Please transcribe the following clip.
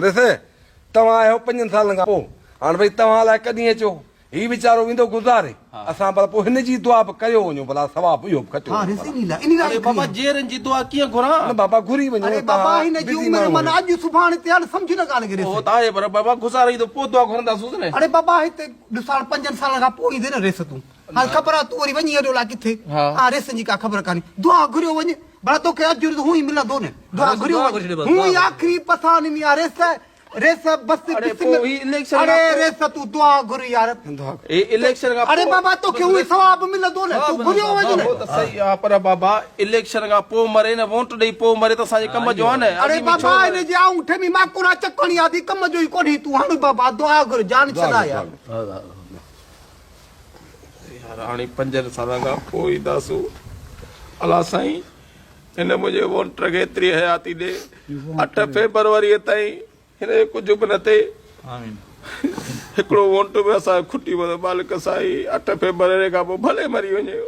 रिसे तव्हां आहियो 5 सालनि खां पोइ हाणे भई तव्हां लाइ कॾहिं अचो ही वीचारो वेंदो गुज़ारे असां पर पोइ हिन जी दुआ बि कयो वञो भला सवाब इहो बि खटियो अरे बाबा जेरन जी दुआ कीअं घुरां न बाबा घुरी वञो अरे बाबा हिन जी उम्र मन अॼु सुभाणे ते हाणे सम्झ न ॻाल्हि करे हो ताए पर बाबा गुज़ारे तो पोइ दुआ घुरंदासूं ने अरे बाबा हिते ॾिसां 5 सालनि खां पोइ ईंदे न रेस तूं हाणे ख़बर आहे तूं वरी वञी हेॾो लाइ किथे हा रेस जी का ख़बर कान्हे दुआ घुरियो वञे भला तोखे अॼु हूं ई मिलंदो न दुआ घुरियो हूं ई आख़िरी पसान नी यार रेस बस अरे रेस तू दुआ घुर यार ए इलेक्शन का अरे बाबा तोखे हूं सवाब मिलंदो न तू घुरियो वञ न त सही आ पर बाबा इलेक्शन का पोइ मरे न वोट ॾेई पोइ मरे त असांजे कम जो आहे न अरे बाबा हिन जे आऊंठे में माकुरा चकणी आदि कम जो ई कोन्हे तूं हाणे बाबा दुआ घुर जान छॾा यार हाणे 5 सालनि खां पोइ ईंदासूं अला साईं हिन मुंहिंजे वोटर खे एतिरी हयाती ॾे 8 फेब्रुआरी ताईं हिन कुझु बि न थिए हिकिड़ो वोट बि असां खुटी वञो मालिक साईं 8 फेब्रुआरी खां पोइ भले मरी वञे